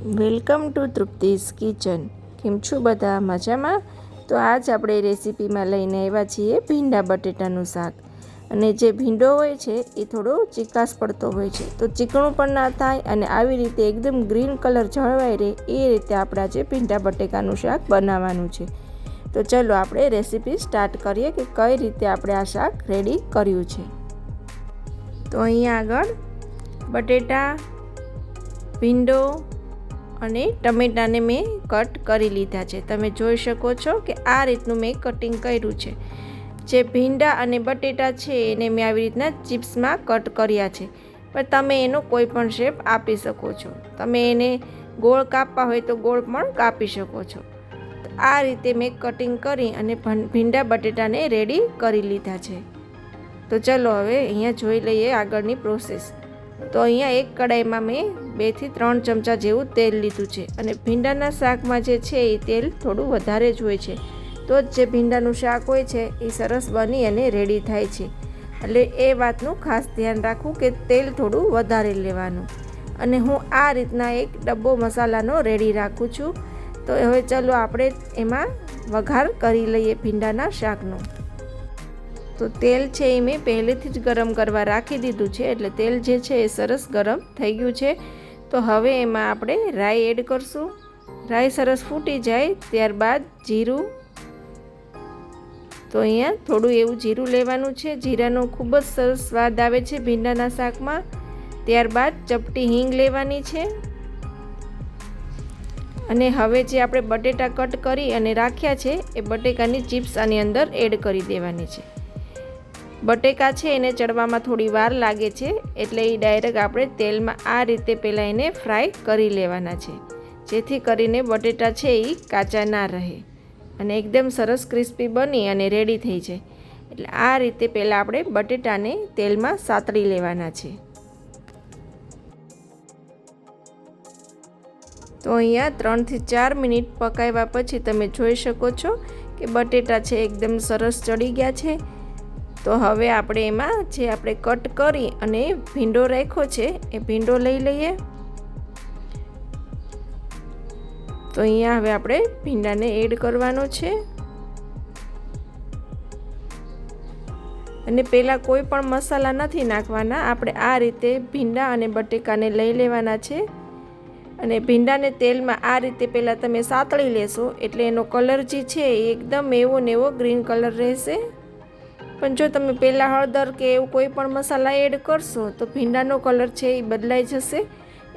Welcome to તૃપ્તિસ kitchen. કેમ છો બધા? મજામાં? તો આજ આપણે રેસીપીમાં લઈને આવ્યા છીએ ભીંડા બટેટાનું શાક. અને જે ભીંડો હોય છે એ થોડો ચીકાશ પડતો હોય છે, તો ચીકણું પણ ના થાય અને આવી રીતે એકદમ ગ્રીન કલર જળવાઈ રહે એ રીતે આપણે આજે ભીંડા બટેકાનું શાક બનાવવાનું છે. તો ચલો આપણે રેસીપી સ્ટાર્ટ કરીએ કે કઈ રીતે આપણે આ શાક રેડી કર્યું છે. તો અહીંયા આગળ બટેટા, ભીંડો અને ટમેટાને મેં કટ કરી લીધા છે. તમે જોઈ શકો છો કે આ રીતનું મેં કટિંગ કર્યું છે. જે ભીંડા અને બટેટા છે એને મેં આવી રીતના ચિપ્સમાં કટ કર્યા છે, પણ તમે એનો કોઈ પણ શેપ આપી શકો છો. તમે એને ગોળ કાપવા હોય તો ગોળ પણ કાપી શકો છો. આ રીતે મેં કટિંગ કરી અને ભીંડા બટેટાને રેડી કરી લીધા છે. તો ચલો હવે અહીંયા જોઈ લઈએ આગળની પ્રોસેસ. તો અહીંયા એક કડાઈમાં મેં 2 થી 3 ચમચા જેવું તેલ લીધું છે. અને ભીંડાના શાકમાં જે છે એ તેલ થોડું વધારે જ હોય છે, તો જ જે ભીંડાનું શાક હોય છે એ સરસ બની અને રેડી થાય છે. એટલે એ વાતનું ખાસ ધ્યાન રાખવું કે તેલ થોડું વધારે લેવાનું. અને હું આ રીતના એક ડબ્બો મસાલાનો રેડી રાખું છું. તો હવે ચાલો આપણે એમાં વઘાર કરી લઈએ ભીંડાના શાકનો. તો તેલ છે એ મેં પહેલેથી જ ગરમ કરવા રાખી દીધું છે, એટલે તેલ જે છે એ સરસ ગરમ થઈ ગયું છે. તો હવે એમાં આપણે રાઈ એડ કરશું. રાઈ સરસ ફૂટી જાય ત્યારબાદ જીરું. તો અહીંયા થોડું એવું જીરું લેવાનું છે. જીરાનો ખૂબ જ સરસ સ્વાદ આવે છે ભીંડાના શાકમાં. ત્યારબાદ ચપટી હિંગ લેવાની છે. અને હવે જે આપણે બટેટા કટ કરી અને રાખ્યા છે એ બટેકાની ચિપ્સ આની અંદર એડ કરી દેવાની છે. બટેકા છે એને ચડવામાં થોડી વાર લાગે છે, એટલે એ ડાયરેક્ટ આપણે તેલમાં આ રીતે પહેલાં એને ફ્રાય કરી લેવાના છે, જેથી કરીને બટેટા છે એ કાચા ના રહે અને એકદમ સરસ ક્રિસ્પી બની અને રેડી થઈ જાય. એટલે આ રીતે પહેલાં આપણે બટેટાને તેલમાં સાતળી લેવાના છે. તો અહીંયા 3 થી 4 મિનિટ પકાવ્યા પછી તમે જોઈ શકો છો કે બટેટા છે એકદમ સરસ ચડી ગયા છે. તો હવે આપણે એમાં જે આપણે કટ કરી અને ભીંડો રાખ્યો છે એ ભીંડો લઈ લઈએ. તો અહીંયા હવે આપણે ભીંડાને એડ કરવાનો છે. અને પહેલાં કોઈ પણ મસાલા નથી નાખવાના. આપણે આ રીતે ભીંડા અને બટેકાને લઈ લેવાના છે. અને ભીંડાને તેલમાં આ રીતે પહેલાં તમે સાતળી લેશો એટલે એનો કલર જે છે એ એકદમ એવો ને એવો ગ્રીન કલર રહેશે. પણ જો તમે પહેલાં હળદર કે એવું કોઈ પણ મસાલા એડ કરશો તો ભીંડાનો કલર છે એ બદલાઈ જશે.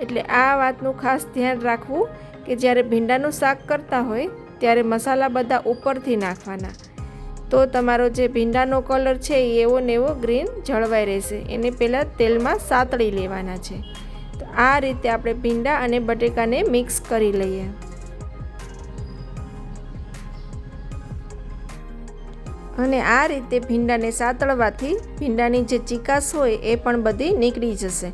એટલે આ વાતનું ખાસ ધ્યાન રાખવું કે જ્યારે ભીંડાનું શાક કરતા હોય ત્યારે મસાલા બધા ઉપરથી નાખવાના, તો તમારો જે ભીંડાનો કલર છે એ એવો ને એવો ગ્રીન જળવાઈ રહેશે. એને પહેલાં તેલમાં સાતળી લેવાના છે. તો આ રીતે આપણે ભીંડા અને બટેકાને મિક્સ કરી લઈએ. અને આ રીતે ભીંડાને સાતળવાથી ભીંડાની જે ચીકાશ હોય એ પણ બધી નીકળી જશે.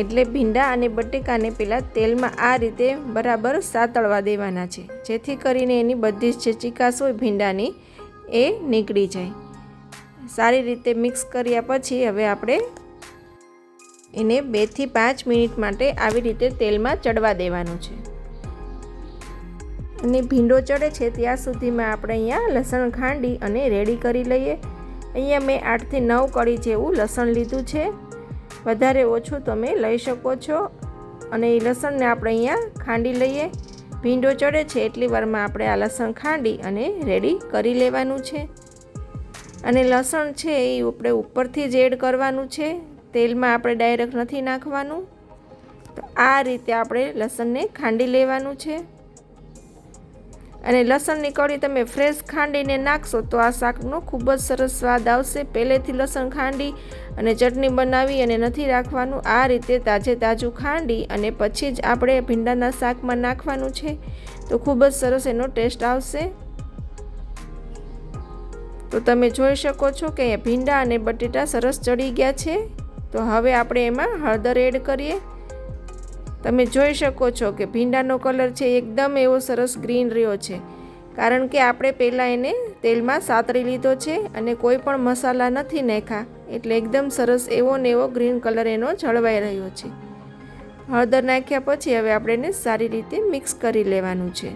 એટલે ભીંડા અને બટેકાને પહેલાં તેલમાં આ રીતે બરાબર સાતળવા દેવાના છે, જેથી કરીને એની બધી જ જે ચીકાશ હોય ભીંડાની એ નીકળી જાય. સારી રીતે મિક્સ કર્યા પછી હવે આપણે એને 2 થી 5 મિનિટ માટે આવી રીતે તેલમાં ચડવા દેવાનું છે. અને ભીંડો ચડે છે ત્યાં સુધીમાં આપણે અહીંયા લસણ ખાંડી અને રેડી કરી લઈએ. અહીંયા મેં 8 થી 9 કળી જેવું લસણ લીધું છે. વધારે ઓછું તમે લઈ શકો છો. અને એ લસણને આપણે અહીંયા ખાંડી લઈએ. ભીંડો ચડે છે એટલી વારમાં આપણે આ લસણ ખાંડી અને રેડી કરી લેવાનું છે. અને લસણ છે એ આપણે ઉપરથી જ એડ કરવાનું છે, તેલમાં આપણે ડાયરેક્ટ નથી નાખવાનું. તો આ રીતે આપણે લસણને ખાંડી લેવાનું છે. અને લસણની કળી તમે ફ્રેશ ખાંડીને નાખશો તો આ શાકનો ખૂબ જ સરસ સ્વાદ આવશે. પહેલેથી લસણ ખાંડી અને ચટણી બનાવી અને નથી રાખવાનું. આ રીતે તાજે તાજું ખાંડી અને પછી જ આપણે ભીંડાના શાકમાં નાખવાનું છે, તો ખૂબ જ સરસ એનો ટેસ્ટ આવશે. તો તમે જોઈ શકો છો કે ભીંડા અને બટેટા સરસ ચડી ગયા છે. તો હવે આપણે એમાં હળદર એડ કરીએ. તમે જોઈ શકો છો કે ભીંડાનો કલર છે એકદમ એવો સરસ ગ્રીન રહ્યો છે, કારણ કે આપણે પહેલાં એને તેલમાં સાતળી લીધો છે અને કોઈ પણ મસાલા નથી નાખ્યા, એટલે એકદમ સરસ એવો ને એવો ગ્રીન કલર એનો જળવાઈ રહ્યો છે. હળદર નાખ્યા પછી હવે આપણે એને સારી રીતે મિક્સ કરી લેવાનું છે.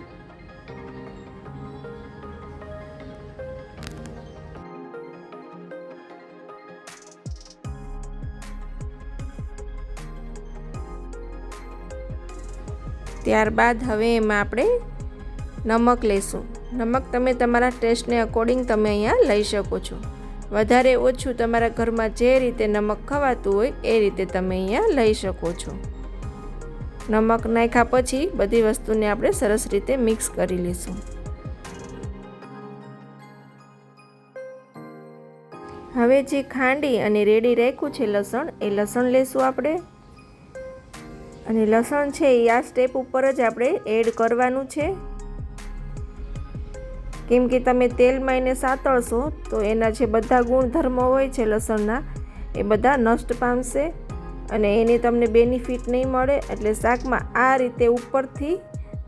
ત્યારબાદ હવે એમાં આપણે નમક લેશું. નમક તમે તમારા ટેસ્ટને અકોર્ડિંગ તમે અહીંયા લઈ શકો છો. વધારે ઓછું તમારા ઘરમાં જે રીતે નમક ખવાતું હોય એ રીતે તમે અહીંયા લઈ શકો છો. નમક નાખ્યા પછી બધી વસ્તુને આપણે સરસ રીતે મિક્સ કરી લઈશું. હવે જે ખાંડી અને રેડી રાખ્યું છે લસણ, એ લસણ લેશું આપણે. અને લસણ છે એ આ સ્ટેપ ઉપર જ આપણે એડ કરવાનું છે, કેમ કે તમે તેલમાં એને સાતળશો તો એના જે બધા ગુણધર્મો હોય છે લસણના એ બધા નષ્ટ પામશે અને એની તમને બેનિફિટ નહીં મળે. એટલે શાકમાં આ રીતે ઉપરથી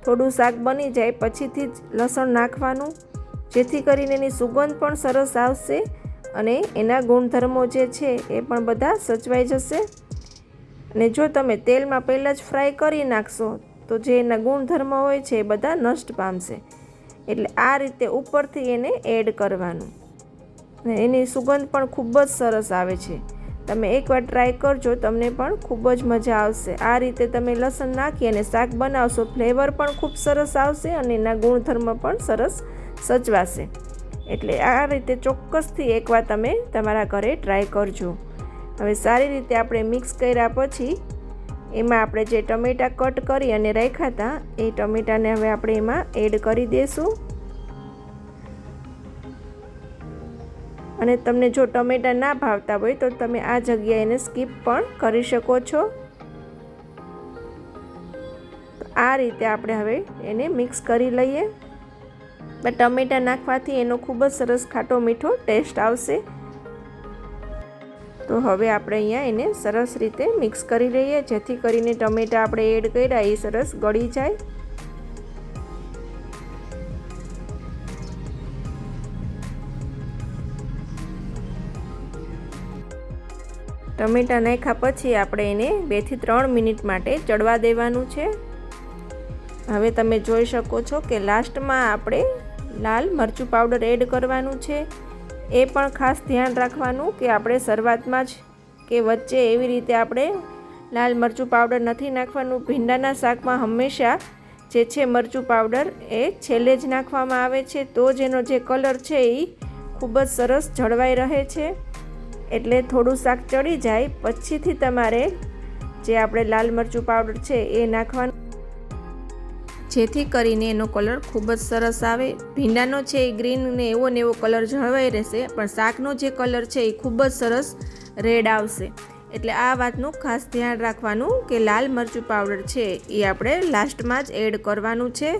થોડું શાક બની જાય પછીથી જ લસણ નાખવાનું, જેથી કરીને એની સુગંધ પણ સરસ આવશે અને એના ગુણધર્મો જે છે એ પણ બધા સચવાઈ જશે. અને જો તમે તેલમાં પહેલાં જ ફ્રાય કરી નાખશો તો જે એના ગુણધર્મો હોય છે એ બધા નષ્ટ પામશે. એટલે આ રીતે ઉપરથી એને એડ કરવાનું અને એની સુગંધ પણ ખૂબ જ સરસ આવે છે. તમે એકવાર ટ્રાય કરજો, તમને પણ ખૂબ જ મજા આવશે. આ રીતે તમે લસણ નાખી અને શાક બનાવશો, ફ્લેવર પણ ખૂબ સરસ આવશે અને એના ગુણધર્મ પણ સરસ સચવાશે. એટલે આ રીતે ચોક્કસથી એકવાર તમે તમારા ઘરે ટ્રાય કરજો. હવે સારી રીતે આપણે મિક્સ કર્યા પછી એમાં આપણે જે ટમેટાં કટ કરી અને રાખ્યા હતા એ ટમેટાને હવે આપણે એમાં એડ કરી દઈશું. અને તમને જો ટમેટાં ના ભાવતા હોય તો તમે આ જગ્યાએ એને સ્કીપ પણ કરી શકો છો. આ રીતે આપણે હવે એને મિક્સ કરી લઈએ. ટમેટાં નાખવાથી એનો ખૂબ જ સરસ ખાટો મીઠો ટેસ્ટ આવશે. તો હવે આપણે અહીંયા એને સરસ રીતે મિક્સ કરી લઈએ, જેથી કરીને ટમેટાં આપણે એડ કર્યા એ સરસ ગળી જાય. ટમેટાં નાખ્યા પછી આપણે એને 2 થી 3 મિનિટ માટે ચડવા દેવાનું છે. હવે તમે જોઈ શકો છો કે લાસ્ટમાં આપણે લાલ મરચું પાવડર એડ કરવાનું છે. એ પણ ખાસ ધ્યાન રાખવાનું કે આપણે શરૂઆતમાં જ કે વચ્ચે એવી રીતે આપણે લાલ મરચું પાવડર નથી નાખવાનું. ભીંડાના શાકમાં હંમેશા જે છે મરચું પાવડર એ છેલ્લે જ નાખવામાં આવે છે, તો જ એનો જે કલર છે એ ખૂબ જ સરસ જળવાઈ રહે છે. એટલે થોડું શાક ચડી જાય પછીથી તમારે જે આપણે લાલ મરચું પાવડર છે એ નાખવાનું, જેથી કરીને એનો કલર ખૂબ જ સરસ આવે. ભીંડાનો છે એ ગ્રીન ને એવો કલર જળવાઈ રહેશે, પણ શાકનો જે કલર છે એ ખૂબ જ સરસ રેડ આવશે. એટલે આ વાતનું ખાસ ધ્યાન રાખવાનું કે લાલ મરચું પાવડર છે એ આપણે લાસ્ટમાં જ એડ કરવાનું છે.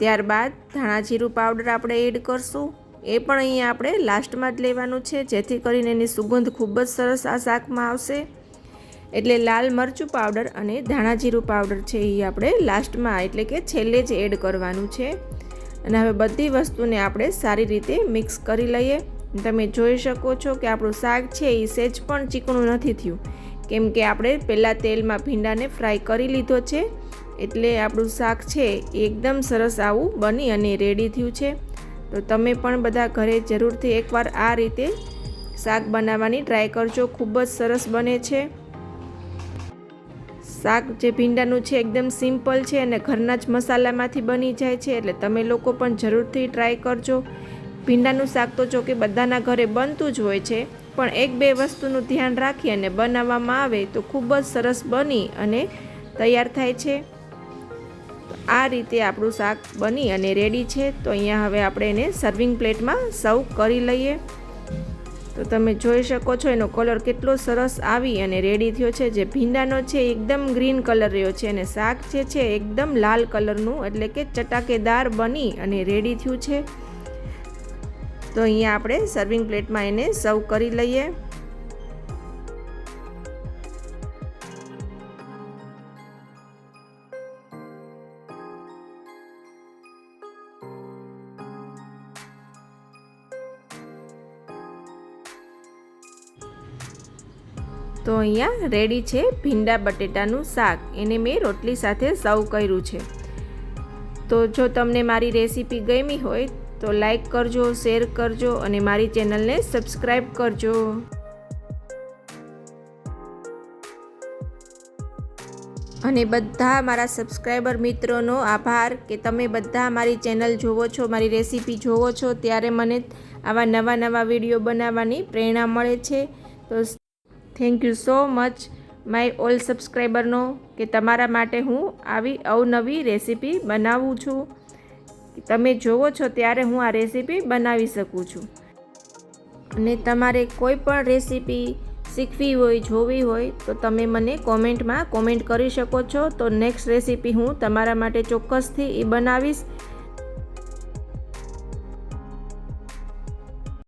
ત્યારબાદ ધાણા જીરું પાવડર આપણે એડ કરશું. એ પણ અહીંયા આપણે લાસ્ટમાં જ લેવાનું છે, જેથી કરીને એની સુગંધ ખૂબ જ સરસ આ શાકમાં આવશે. એટલે લાલ મરચું પાવડર અને ધાણા જીરું પાવડર છે એ આપણે લાસ્ટમાં એટલે કે છેલ્લે જ એડ કરવાનું છે. અને હવે બધી વસ્તુને આપણે સારી રીતે મિક્સ કરી લઈએ. તમે જોઈ શકો છો કે આપણું શાક છે એ સહેજ પણ ચીકણું નથી થયું, કેમ કે આપણે પહેલાં તેલમાં ભીંડાને ફ્રાય કરી લીધો છે. એટલે આપણું શાક છે એ એકદમ સરસ આવું બની અને રેડી થયું છે. તો તમે પણ બધા ઘરે જરૂરથી એકવાર આ રીતે શાક બનાવવાની ટ્રાય કરજો. ખૂબ જ સરસ બને છે. શાક જે ભીંડાનું છે એકદમ સિમ્પલ છે અને ઘરના જ મસાલામાંથી બની જાય છે. એટલે તમે લોકો પણ જરૂરથી ટ્રાય કરજો. ભીંડાનું શાક તો જો કે બધાના ઘરે બનતું જ હોય છે, પણ 1-2 વસ્તુનું ધ્યાન રાખી અને બનાવવામાં આવે તો ખૂબ જ સરસ બની અને તૈયાર થાય છે. આ રીતે આપણું શાક બની અને રેડી છે. તો અહીંયા હવે આપણે એને સર્વિંગ પ્લેટમાં સર્વ કરી લઈએ. તો તમે જોઈ શકો છો એનો કલર કેટલો સરસ આવી અને રેડી થયો છે. જે ભીંડાનો છે એકદમ ગ્રીન કલર રહ્યો છે અને શાક જે છે એકદમ લાલ કલરનું એટલે કે ચટાકેદાર બની અને રેડી થયું છે. તો અહીંયા આપણે સર્વિંગ પ્લેટમાં એને સર્વ કરી લઈએ. તો અહીંયા રેડી છે ભીંડા બટેટાનું શાક. એને મેં રોટલી સાથે સર્વ કર્યું છે. તો જો તમને મારી રેસીપી ગમી હોય તો લાઈક કરજો, શેર કરજો અને મારી ચેનલને સબસ્ક્રાઈબ કરજો. અને બધા મારા સબસ્ક્રાઈબર મિત્રોનો આભાર કે તમે બધા મારી ચેનલ જોવો છો, મારી રેસીપી જોવો છો, ત્યારે મને આવા નવા વિડીયો બનાવવાની પ્રેરણા મળે છે. તો thank you so much my all સબસ્ક્રાઈબરનો કે તમારા માટે હું આવી અવનવી રેસીપી બનાવું છું. તમે જોવો છો ત્યારે હું આ રેસીપી બનાવી શકું છું. અને તમારે કોઈ પણ રેસીપી શીખવી હોય, જોવી હોય તો તમે મને કોમેન્ટ કરી શકો છો. તો નેક્સ્ટ રેસીપી હું તમારા માટે ચોક્કસથી એ બનાવીશ.